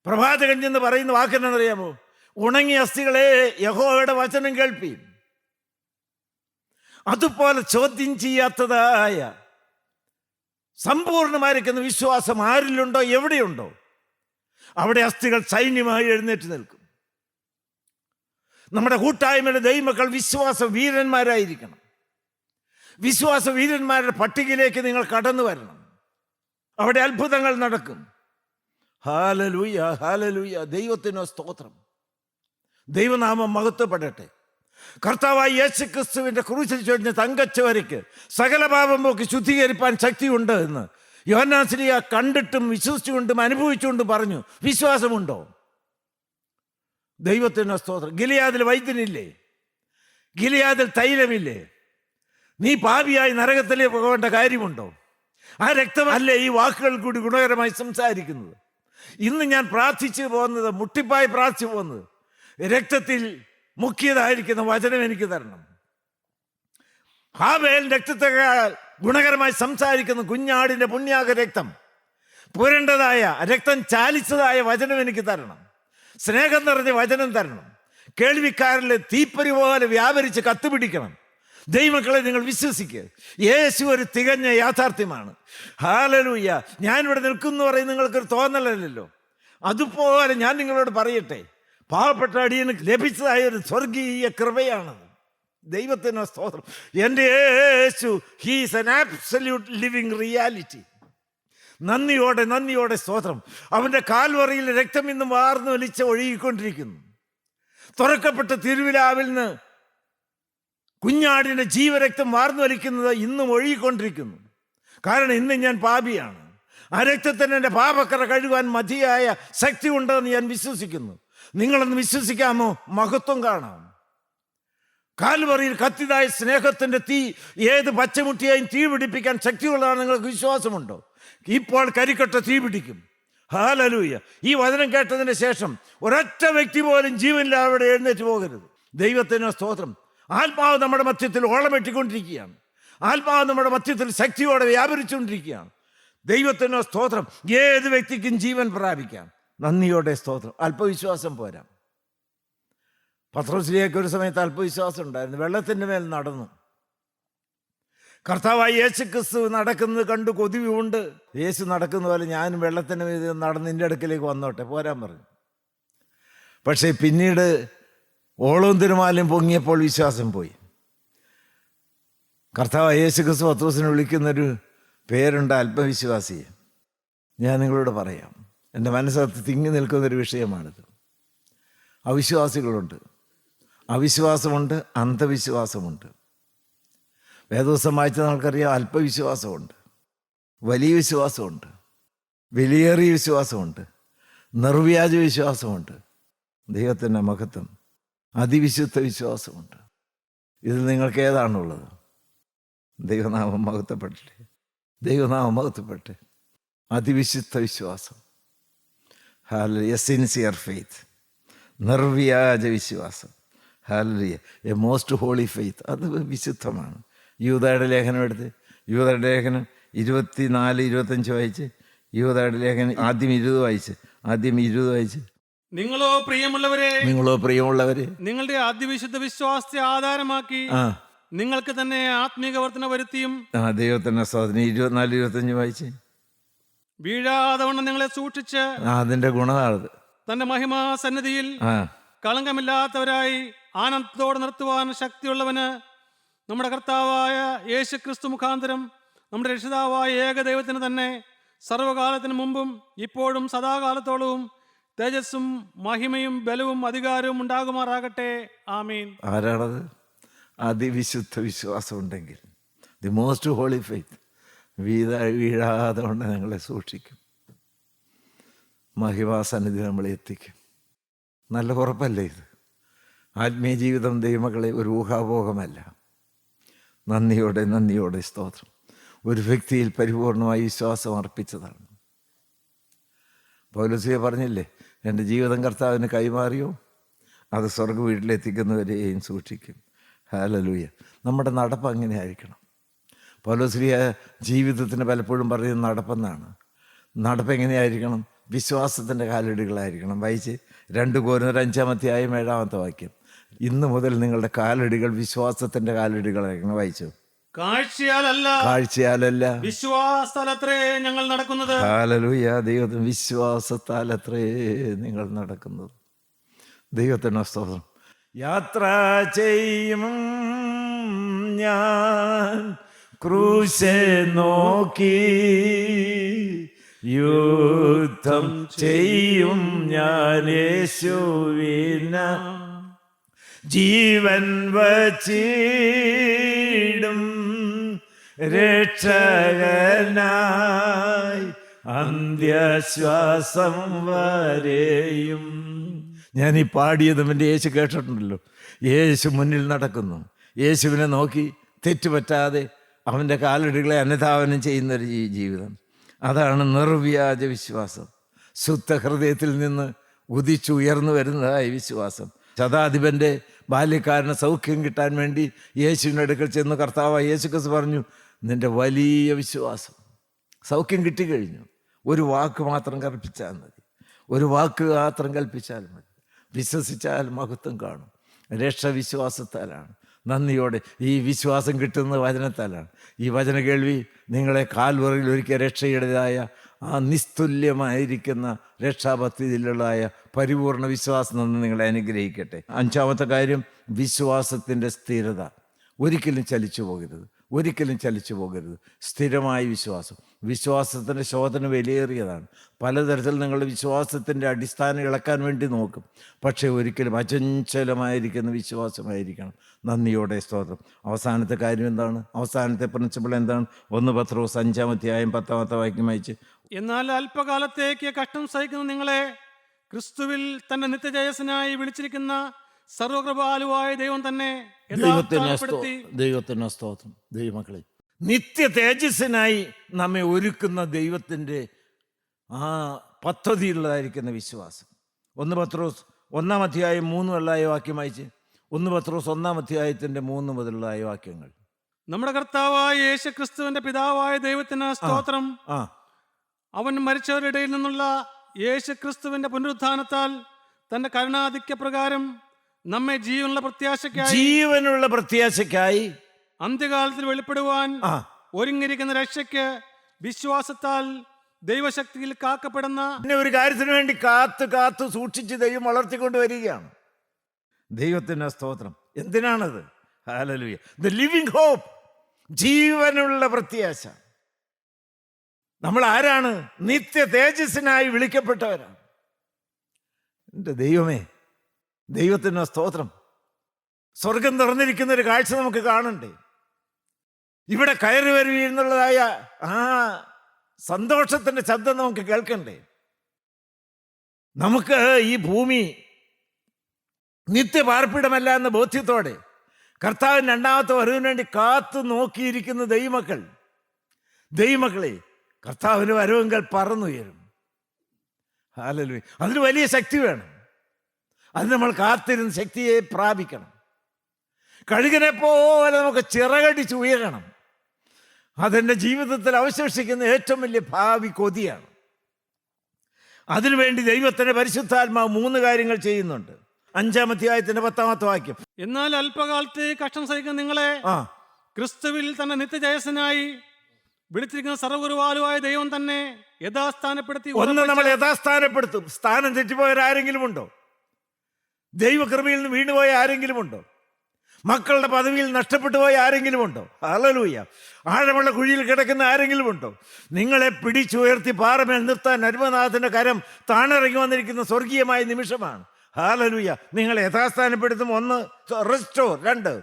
പ്രവാചകൻ എന്ന് പറയുന്ന വാക്കെന്നറിയാമോ? ഉണങ്ങിയ അസ്ഥികളെ യഹോവയുടെ വചനം കേൾപ്പീൻ. അതുപോലെ ചോദ്യം ചെയ്യാത്തതായ സമ്പൂർണ്ണമായിരിക്കുന്ന വിശ്വാസം ആരിലുണ്ടോ, എവിടെയുണ്ടോ, അവിടെ അസ്ഥികൾ സൈന്യമായി എഴുന്നേറ്റ് നിൽക്കും. നമ്മുടെ കൂട്ടായ്മയുടെ ദൈവമക്കൾ വിശ്വാസ വീരന്മാരായിരിക്കണം. വിശ്വാസ വീരന്മാരുടെ പട്ടികയിലേക്ക് നിങ്ങൾ കടന്നു വരണം. അവിടെ അത്ഭുതങ്ങൾ നടക്കും. ഹല്ലേലൂയ, ഹല്ലേലൂയ. ദൈവത്തിന് സ്തോത്രം. ദൈവനാമം മഹത്വപ്പെടട്ടെ. കർത്താവായ യേശുക്രിസ്തുവിന്റെ ക്രൂശിൽ ചൊരിഞ്ഞ തങ്കച്ചുവരയ്ക്ക് സകല പാപം പോക്കി ശുദ്ധീകരിപ്പാൻ ശക്തിയുണ്ട് എന്ന് യോഹന്നാൻ ശ്ലീഹ കണ്ടിട്ടും വിശ്വസിച്ചുകൊണ്ടും അനുഭവിച്ചുകൊണ്ടും പറഞ്ഞു. വിശ്വാസമുണ്ടോ? ദൈവത്തിന് സ്തോത്രം. ഗിലിയാദിൽ വൈദ്യനില്ലേ? ഗിലിയാദിൽ തൈലമില്ലേ? നീ പാപിയായി നരകത്തിലേക്ക് പോകേണ്ട കാര്യമുണ്ടോ? ആ രക്തമല്ലേ ഈ വാക്കുകൾ കൂടി ഗുണകരമായി സംസാരിക്കുന്നത്. ഇന്ന് ഞാൻ പ്രാർത്ഥിച്ചു പോകുന്നത്, മുട്ടിപ്പായി പ്രാർത്ഥിച്ചു പോകുന്നത്, രക്തത്തിൽ മുഖ്യതായിരിക്കുന്ന വചനം എനിക്ക് തരണം. ഹാബേൽ രക്തത്തെക്കാൾ ഗുണകരമായി സംസാരിക്കുന്ന കുഞ്ഞാടിന്റെ പുണ്യാക രക്തം, പുരണ്ടതായ രക്തം ചാലിച്ചതായ വചനം എനിക്ക് തരണം. സ്നേഹം നിറഞ്ഞ വചനം തരണം. കേൾവിക്കാരിലെ തീപ്പരി പോലെ വ്യാപരിച്ച് കത്തുപിടിക്കണം. ദൈവമക്കളെ, നിങ്ങൾ വിശ്വസിക്കുക. യേശു ഒരു തികഞ്ഞ യാഥാർത്ഥ്യമാണ്. ഹല്ലേലൂയ. ഞാനിവിടെ നിൽക്കുന്നു പറയും നിങ്ങൾക്കൊരു തോന്നലല്ലോ. അതുപോലെ ഞാൻ നിങ്ങളോട് പറയട്ടെ, പാവപ്പെട്ട അടിയന് ലഭിച്ചതായ ഒരു സ്വർഗീയ കൃപയാണത്. ദൈവത്തിന് സ്തോത്രം. എൻ്റെ യേശു, he's an absolute living reality. നന്ദിയോടെ നന്ദിയോടെ സ്തോത്രം. അവൻ്റെ കാൽവറിയിൽ രക്തം ഇന്നും വാർന്നു വലിച്ച് ഒഴുകിക്കൊണ്ടിരിക്കുന്നു. തുറക്കപ്പെട്ട തിരുവിലാവിൽ നിന്ന് കുഞ്ഞാടിൻ്റെ ജീവരക്തം വാർന്നു വലിക്കുന്നത് ഇന്നും ഒഴുകിക്കൊണ്ടിരിക്കുന്നു. കാരണം ഇന്ന് ഞാൻ പാപിയാണ്. ആ രക്തത്തിന് എൻ്റെ പാപക്കറ കഴുകാൻ മതിയായ ശക്തി ഉണ്ടെന്ന് ഞാൻ വിശ്വസിക്കുന്നു. നിങ്ങളൊന്ന് വിശ്വസിക്കാമോ? മഹത്വം കാണാം. കാൽവറിയിൽ കത്തിതായ സ്നേഹത്തിൻ്റെ തീ ഏത് പച്ചമുട്ടിയെയും തീ പിടിപ്പിക്കാൻ ശക്തിയുള്ളതാണ്. നിങ്ങൾക്ക് വിശ്വാസമുണ്ടോ? ഇപ്പോൾ കരിക്കട്ട തീ പിടിക്കും. ഹല്ലേലൂയ. ഈ വചനം കേട്ടതിന് ശേഷം ഒരൊറ്റ വ്യക്തി പോലും ജീവനില്ലാതെ അവിടെ എഴുന്നേറ്റ് പോകരുത്. ദൈവത്തിന് സ്തോത്രം. ആത്മാവ് നമ്മുടെ മധ്യത്തിൽ ഓളമെട്ടിക്കൊണ്ടിരിക്കുകയാണ്. ആത്മാവ് നമ്മുടെ മധ്യത്തിൽ ശക്തിയോടെ വ്യാപരിച്ചുകൊണ്ടിരിക്കുകയാണ്. ദൈവത്തിന് സ്തോത്രം. ഏത് വ്യക്തിക്കും ജീവൻ പ്രാപിക്കാം. നന്ദിയോടെ സ്തോത്രം. അല്പവിശ്വാസം പോരാ. പത്രോസിലേക്ക് ഒരു സമയത്ത് അല്പവിശ്വാസം ഉണ്ടായിരുന്നു. വെള്ളത്തിൻ്റെ മേൽ നടന്നു. കർത്താവായ യേശുക്രിസ്തു നടക്കുന്നത് കണ്ടു കൊതിവുണ്ട്. യേശു നടക്കുന്ന പോലെ ഞാനും വെള്ളത്തിൻ്റെ മേൽ നടന്ന് നിൻ്റെ അടുക്കലേക്ക് വന്നോട്ടെ, പോരാൻ പറഞ്ഞു. പക്ഷേ പിന്നീട് ഓളവും തിരുമാലയും പൊങ്ങിയപ്പോൾ വിശ്വാസം പോയി. കർത്താവായ യേശുക്രിസ്തു പത്രോസിനെ വിളിക്കുന്നൊരു പേരുണ്ട്, അല്പവിശ്വാസി. ഞാൻ നിങ്ങളോട് പറയാം, എൻ്റെ മനസ്സകത്ത് തിങ്ങി നിൽക്കുന്നൊരു വിഷയമാണിത്. അവിശ്വാസികളുണ്ട്, അവിശ്വാസമുണ്ട്, അന്ധവിശ്വാസമുണ്ട്. വേദോസം വായിച്ചാൽ നമുക്കറിയാം, അല്പവിശ്വാസമുണ്ട്, വലിയ വിശ്വാസമുണ്ട്, വിലയേറിയ വിശ്വാസമുണ്ട്, നിർവ്യാജ വിശ്വാസമുണ്ട്. ദൈവത്തിൻ്റെ മഹത്വം. അതിവിശുദ്ധ വിശ്വാസമുണ്ട്. ഇതിൽ നിങ്ങൾക്ക് ഏതാണുള്ളത്? ദൈവനാമം മഹത്വപ്പെടട്ടെ. ദൈവനാമം മഹത്വപ്പെടട്ടെ. അതിവിശുദ്ധ വിശ്വാസം. ഹല്ലേലൂയ. Sincere faith. നിർവ്യാജ വിശ്വാസം. ഹല്ലേലൂയ. A most holy faith. അത് വിശുദ്ധമാണ്. യൂദയുടെ ലേഖനം എടുത്ത്, യൂദയുടെ ലേഖനം 24-25 വായിച്ച്, യൂദയുടെ ലേഖനം ആദ്യം 20 വായിച്ച്. നിങ്ങളോ പ്രിയമുള്ളവരെ, നിങ്ങളുടെ അതിവിശുദ്ധ വിശ്വാസത്തെ ആധാരമാക്കി നിങ്ങൾക്ക് തന്നെ ആത്മീക വർധന വരുത്തിയും. ദൈവത്തിന്റെ സ്വാധീനം 24-25 വായിച്ച്. വീഴാതെ വണ്ണം നിങ്ങളെ സൂക്ഷിച്ച് അതിൻ്റെ ഗുണമാണത്. തന്റെ മഹിമാ സന്നിധിയിൽ ആ കളങ്കമില്ലാത്തവരായി ആനന്ദത്തോടെ നിർത്തുവാൻ ശക്തിയുള്ളവന് നമ്മുടെ കർത്താവായ യേശു ക്രിസ്തു മുഖാന്തരം നമ്മുടെ രക്ഷിതാവായ ഏകദൈവത്തിന് തന്നെ സർവകാലത്തിന് മുമ്പും ഇപ്പോഴും സദാകാലത്തോളവും തേജസ്സും മഹിമയും ബലവും അധികാരവും ഉണ്ടാകുമാറാകട്ടെ. ആമീൻ. ആരാണത്? അതിവിശുദ്ധ വിശ്വാസം ഉണ്ടെങ്കിൽ, ദി മോസ്റ്റ് ഹോളി ഫെയ്ത്ത്, വീഴാതെ കൊണ്ട് ഞങ്ങളെ സൂക്ഷിക്കും, മഹിമാസന്നിധി നമ്മളെ എത്തിക്കും. നല്ല ഉറപ്പല്ലേ ഇത്? ആത്മീയ ജീവിതം ദൈവമക്കളെ ഒരു ഊഹാപോഹമല്ല. നന്ദിയോടെ സ്തോത്രം. ഒരു വ്യക്തിയിൽ പരിപൂർണമായി വിശ്വാസം അർപ്പിച്ചതാണ്. പൗലോസിയെ പറഞ്ഞില്ലേ, എൻ്റെ ജീവിതം കർത്താവിന് കൈമാറിയോ അത് സ്വർഗ വീട്ടിലെത്തിക്കുന്നവരെയും സൂക്ഷിക്കും. ഹല്ലേലൂയ. നമ്മുടെ നടപ്പ് അങ്ങനെ ആയിരിക്കണം. പൗലോസ്ലിയ ജീവിതത്തിന് പലപ്പോഴും പറയുന്നത് നടപ്പെന്നാണ്. നടപ്പ് എങ്ങനെയായിരിക്കണം? വിശ്വാസത്തിൻ്റെ കാലടികളായിരിക്കണം. വായിച്ച് 2 കൊരിന്ത്യർ 5:7 ഇന്ന് മുതൽ നിങ്ങളുടെ കാലടികൾ വിശ്വാസത്തിൻ്റെ കാലടികളായിരിക്കണം. വായിച്ചു. കാഴ്ചയാലല്ല വിശ്വാസത്താലത്രേ ഞങ്ങൾ നടക്കുന്നത്. ഹല്ലേലൂയ. ദൈവത്തിന് വിശ്വാസത്താലത്രേ നിങ്ങൾ നടക്കുന്നത്. ദൈവത്തിന് സ്തോത്രം. യാത്ര ചെയ്യും ഞാൻ ക്രൂശെ നോക്കി, യുദ്ധം ചെയ്യും ഞാൻ യേശുവിന, ജീവൻ വച്ചിടും രക്ഷകനായി അന്ത്യശ്വാസം വരെയും. ഞാൻ ഈ പാടിയതും എൻ്റെ യേശു കേട്ടിട്ടുണ്ടല്ലോ. യേശു മുന്നിൽ നടക്കുന്നു. യേശുവിനെ നോക്കി തെറ്റുപറ്റാതെ അവൻ്റെ കാലടികളെ അനുധാവനം ചെയ്യുന്നൊരു ജീവിതം. അതാണ് നിർവ്യാജ വിശ്വാസം. ശുദ്ധ ഹൃദയത്തിൽ നിന്ന് ഉദിച്ചുയർന്നു വരുന്നതായ വിശ്വാസം. ശതാധിപൻ്റെ ബാല്യക്കാരന് സൗഖ്യം കിട്ടാൻ വേണ്ടി യേശുവിൻ്റെ അടുക്കൽ ചെന്ന് കർത്താവായ യേശു ക്രിസ്തു പറഞ്ഞു, നിൻ്റെ വലിയ വിശ്വാസം. സൗഖ്യം കിട്ടിക്കഴിഞ്ഞു. ഒരു വാക്ക് മാത്രം കൽപ്പിച്ചാൽ മതി. ഒരു വാക്ക് മാത്രം കൽപ്പിച്ചാൽ മതി. വിശ്വസിച്ചാൽ മഹത്വം കാണും. രക്ഷ വിശ്വാസത്താലാണ്. നന്ദിയോടെ ഈ വിശ്വാസം കിട്ടുന്നത് വചനത്താലാണ്. ഈ വചന കേൾവി നിങ്ങളെ കാൽവറിയിൽ ഒരുക്കിയ രക്ഷയുടേതായ ആ നിസ്തുല്യമായിരിക്കുന്ന രക്ഷാപദ്ധതിയിലുള്ളതായ പരിപൂർണ വിശ്വാസം നിന്ന് നിങ്ങളെ അനുഗ്രഹിക്കട്ടെ. 5ാമത്തെ കാര്യം, വിശ്വാസത്തിൻ്റെ സ്ഥിരത. ഒരിക്കലും ചലിച്ചു പോകരുത്. സ്ഥിരമായ വിശ്വാസം. വിശ്വാസത്തിൻ്റെ ശോധന വിലയേറിയതാണ്. പലതരത്തിൽ നിങ്ങളുടെ വിശ്വാസത്തിൻ്റെ അടിസ്ഥാനം ഇളക്കാൻ വേണ്ടി നോക്കും. പക്ഷേ ഒരിക്കലും അചഞ്ചലമായിരിക്കുന്ന വിശ്വാസമായിരിക്കണം. നന്ദിയോടെ സ്തോത്രം. അവസാനത്തെ കാര്യം എന്താണ്? അവസാനത്തെ പ്രിൻസിപ്പിൾ എന്താണ്? 1 പത്രോസ് 5:10 വായിച്ച്, എന്നാൽ അല്പകാലത്തേക്ക് കഷ്ടം സഹിക്കുന്ന നിങ്ങളെ ക്രിസ്തുവിൽ തന്റെ നിത്യജയസനായി വിളിച്ചിരിക്കുന്ന സർവകൃപാലുവായ ദൈവം തന്നെ ദൈവത്തിന് സ്തോത്രം. ദൈവമക്കളെ, നിത്യ തേജസ്സിനായി നമ്മെ ഒരുക്കുന്ന ദൈവത്തിൻ്റെ ആ പദ്ധതിയുള്ളതായിരിക്കുന്ന വിശ്വാസം. 1 പത്രോസ് 1:3 വായിച്ച്, 1 പത്രോസ് 1:3 മുതലുള്ള വാക്യങ്ങൾ. നമ്മുടെ കർത്താവായ യേശു ക്രിസ്തുവിന്റെ പിതാവായ ദൈവത്തിന് സ്തോത്രം. അവൻ മരിച്ചവരുടെ ഇടയിൽ നിന്നുള്ള യേശു ക്രിസ്തുവിന്റെ പുനരുത്ഥാനത്താൽ തന്റെ കരുണാധിക്യ പ്രകാരം നമ്മെ ജീവനുള്ള പ്രത്യാശയ്ക്കായി അന്ത്യകാലത്തിൽ വെളിപ്പെടുവാൻ ഒരുങ്ങിയിരിക്കുന്ന രക്ഷയ്ക്ക് വിശ്വാസത്താൽ ദൈവശക്തിയിൽ കാക്കപ്പെടുന്ന ഒരു കാര്യത്തിന് വേണ്ടി കാത്തു സൂക്ഷിച്ച് ദൈവം വളർത്തിക്കൊണ്ട് വരികയാണ്. ദൈവത്തിന് സ്തോത്രം. എന്തിനാണത്? ഹല്ലേലൂയ. ദ ലിവിംഗ് ഹോപ്പ്, ജീവനുള്ള പ്രത്യാശ. നമ്മൾ ആരാണ്? നിത്യ തേജസ്സിനായി വിളിക്കപ്പെട്ടവരാണ്. എൻ്റെ ദൈവമേ, ദൈവത്തിന് സ്തോത്രം. സ്വർഗം തുറന്നിരിക്കുന്ന ഒരു കാഴ്ച നമുക്ക് കാണണ്ടേ? ഇവിടെ കയറി വരുന്നതായ ആ സന്തോഷത്തിൻ്റെ ശബ്ദം നമുക്ക് കേൾക്കണ്ടേ? നമുക്ക് ഈ ഭൂമി നിത്യപാർപ്പിടമല്ല എന്ന ബോധ്യത്തോടെ കർത്താവിന് 2ാമത്തെ വരവിന് വേണ്ടി കാത്തു നോക്കിയിരിക്കുന്ന ദൈവമക്കളെ, കർത്താവിന് വരവെങ്കിൽ പറന്നുയരും. ഹല്ലേലൂയ. അതിന് വലിയ ശക്തി വേണം. അതിന് നമ്മൾ കാത്തിരുന്ന് ശക്തിയെ പ്രാപിക്കണം. കഴുകനെ പോലെ നമുക്ക് ചിറകടിച്ച് ഉയരണം. അതെൻ്റെ ജീവിതത്തിൽ അവശേഷിക്കുന്ന ഏറ്റവും വലിയ ഭാവി കൊതിയാണ്. അതിനുവേണ്ടി ദൈവത്തിൻ്റെ പരിശുദ്ധാത്മാവ് 3 കാര്യങ്ങൾ ചെയ്യുന്നുണ്ട്. 5:10 എന്നാൽ അല്പകാലത്തെ കഷ്ടം സഹിക്കുന്ന നിങ്ങളെ ക്രിസ്തുവിൽ തന്നെ നിത്യജയസനായി വിളിച്ചിരിക്കുന്ന സർവ്വഗുരുവാലുവായ ദൈവം തന്നെ യഥാസ്ഥാനപ്പെടുത്തി ഒന്ന് നമ്മൾ യഥാസ്ഥാനപ്പെടുത്തും. സ്ഥാനം തെറ്റിപ്പോയ ആരെങ്കിലും ഉണ്ടോ? ദൈവകൃപയിൽ നിന്ന് വീണുപോയ ആരെങ്കിലും ഉണ്ടോ? മക്കളുടെ പദവിയിൽ നഷ്ടപ്പെട്ടു പോയ ആരെങ്കിലും ഉണ്ടോ? ഹല്ലേലൂയ. ആഴമുള്ള കുഴിയിൽ കിടക്കുന്ന ആരെങ്കിലും ഉണ്ടോ? നിങ്ങളെ പിടിച്ചുയർത്തി പാറമേൽ നിർത്താൻ അരുമനാഥന്റെ കരം താണിറങ്ങി വന്നിരിക്കുന്ന സ്വർഗീയമായ നിമിഷമാണ്. ഹല്ലേലൂയ. നിങ്ങളെ യഥാസ്ഥാനപ്പെടുത്തും. ഒന്ന്, റെസ്റ്റോർ. രണ്ട്,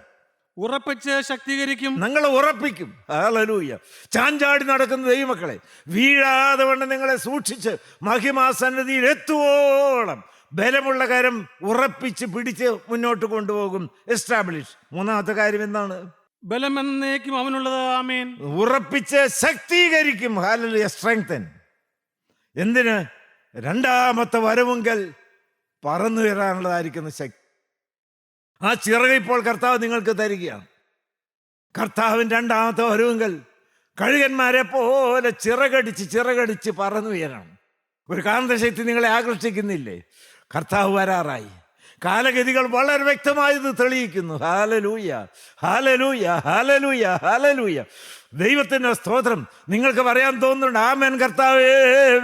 ഉറപ്പിച്ച് ശക്തീകരിക്കും. നിങ്ങളെ ഉറപ്പിക്കും. ഹല്ലേലൂയ. ചാഞ്ചാടി നടക്കുന്ന ദൈവമക്കളെ വീഴാതെ വണ്ണം നിങ്ങളെ സൂക്ഷിച്ച് മഹിമാസന്നിധിയിൽ എത്തുവോളം ബലമുള്ള കരം ഉറപ്പിച്ച് പിടിച്ച് മുന്നോട്ട് കൊണ്ടുപോകും. എസ്റ്റാബ്ലിഷ്. മൂന്നാമത്തെ കാര്യം എന്താണ്? ബലം എന്നേക്കും അവനുള്ളത്. ആമേൻ. ഉറപ്പിച്ച് ശക്തീകരിക്കും. ഹല്ലേലൂയ. സ്ട്രെങ്തൻ. എന്തിന്? രണ്ടാമത്തെ വരവുങ്കൽ പറന്നുയരാനുള്ളതായിരിക്കുന്ന ശക്തി. ആ ചിറക് ഇപ്പോൾ കർത്താവ് നിങ്ങൾക്ക് തരികയാണ്. കർത്താവിൻ്റെ രണ്ടാമത്തെ വരവുങ്കൽ കഴുകന്മാരെ പോലെ ചിറകടിച്ച് പറന്നുയരണം. ഒരു കാന്തശക്തി നിങ്ങളെ ആകർഷിക്കുന്നില്ലേ? കർത്താവ് വരാറായി. കാലഗതികൾ വളരെ വ്യക്തമായത് തെളിയിക്കുന്നു. ഹല്ലേലൂയ, ഹല്ലേലൂയ, ഹല്ലേലൂയ, ഹല്ലേലൂയ. ദൈവത്തിൻ്റെ സ്തോത്രം. നിങ്ങൾക്ക് പറയാൻ തോന്നുന്നുണ്ട്, ആമേൻ കർത്താവേ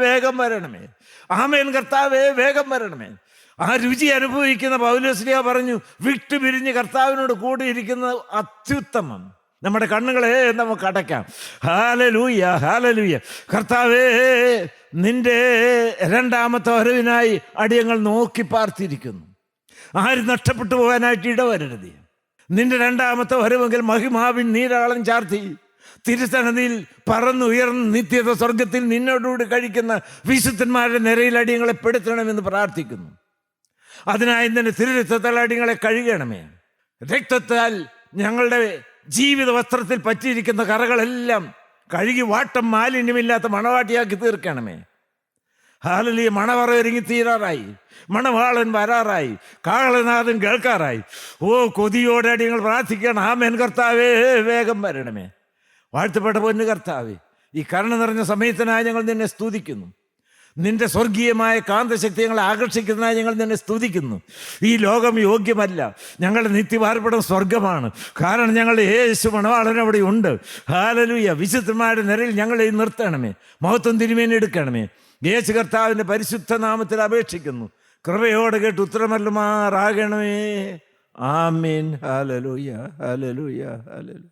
വേഗം വരണമേ, ആമേൻ കർത്താവേ വേഗം വരണമേ. ആ രുചി അനുഭവിക്കുന്ന പൗലോസ്ലീഹ പറഞ്ഞു, വിട്ടുപിരിഞ്ഞ് കർത്താവിനോട് കൂടിയിരിക്കുന്നത് അത്യുത്തമം. നമ്മുടെ കണ്ണുകളെ നമുക്ക് അടയ്ക്കാം. Hallelujah, hallelujah. കർത്താവേ, നിന്റെ രണ്ടാമത്തെ വരവിനായി അടിയങ്ങൾ നോക്കി പാർത്തിരിക്കുന്നു. ആരും നഷ്ടപ്പെട്ടു പോകാനായിട്ട് ഇടവരരുത്. നിന്റെ രണ്ടാമത്തെ വരവെങ്കിൽ മഹിമാവിൻ നീരാളം ചാർത്തി തിരുസന്നിധിയിൽ പറന്നുയർന്ന് നിത്യത സ്വർഗത്തിൽ നിന്നോടുകൂടി കഴിക്കുന്ന വിശുദ്ധന്മാരുടെ നിരയിൽ അടിയങ്ങളെ പെടുത്തണമെന്ന് പ്രാർത്ഥിക്കുന്നു. അതിനായി നിന്റെ തിരുരക്തത്താൽ അടിയങ്ങളെ കഴുകണമേ. രക്തത്താൽ ഞങ്ങളുടെ ജീവിത വസ്ത്രത്തിൽ പറ്റിയിരിക്കുന്ന കറകളെല്ലാം കഴുകി വാട്ടം മാലിന്യമില്ലാത്ത മണവാട്ടിയാക്കി തീർക്കണമേ. ഹല്ലേലൂയ. മണവറ ഒരുങ്ങി തീരാറായി, മണവാളൻ വരാറായി, കാളനാഥൻ കേൾക്കാറായി. ഓ, കൊതിയോടെ അടിയങ്ങൾ പ്രാർത്ഥിക്കണം, ആമേൻ കർത്താവേ വേഗം വരണമേ. വാഴ്ത്തപ്പെട്ട പൊന്നു കർത്താവേ, ഈ കരുണ നിറഞ്ഞ സമയത്തിനായി ഞങ്ങൾ നിന്നെ സ്തുതിക്കുന്നു. നിന്റെ സ്വർഗീയമായ കാന്തശക്തി ഞങ്ങളെ ആകർഷിക്കുന്നതിനായി ഞങ്ങൾ നിന്നെ സ്തുതിക്കുന്നു. ഈ ലോകം യോഗ്യമല്ല, ഞങ്ങളുടെ നിത്യപാർപ്പിടം സ്വർഗമാണ്. കാരണം ഞങ്ങളുടെ യേശു മണവാളൻ അവിടെ ഉണ്ട്. ഹല്ലേലൂയ. വിശുദ്ധന്മാരുടെ നിരയിൽ ഞങ്ങളെ നിർത്തണമേ, മഹത്വം തിരുമേനി എടുക്കണമേ. യേശു കർത്താവിൻ്റെ പരിശുദ്ധ നാമത്തിൽ അപേക്ഷിക്കുന്നു. കൃപയോടെ കേട്ട് ഉത്തരമല്ലുമാറാകണമേ. ആമേൻ. ഹല്ലേലൂയ, ഹല്ലേലൂയ, ഹല്ലേലൂയ.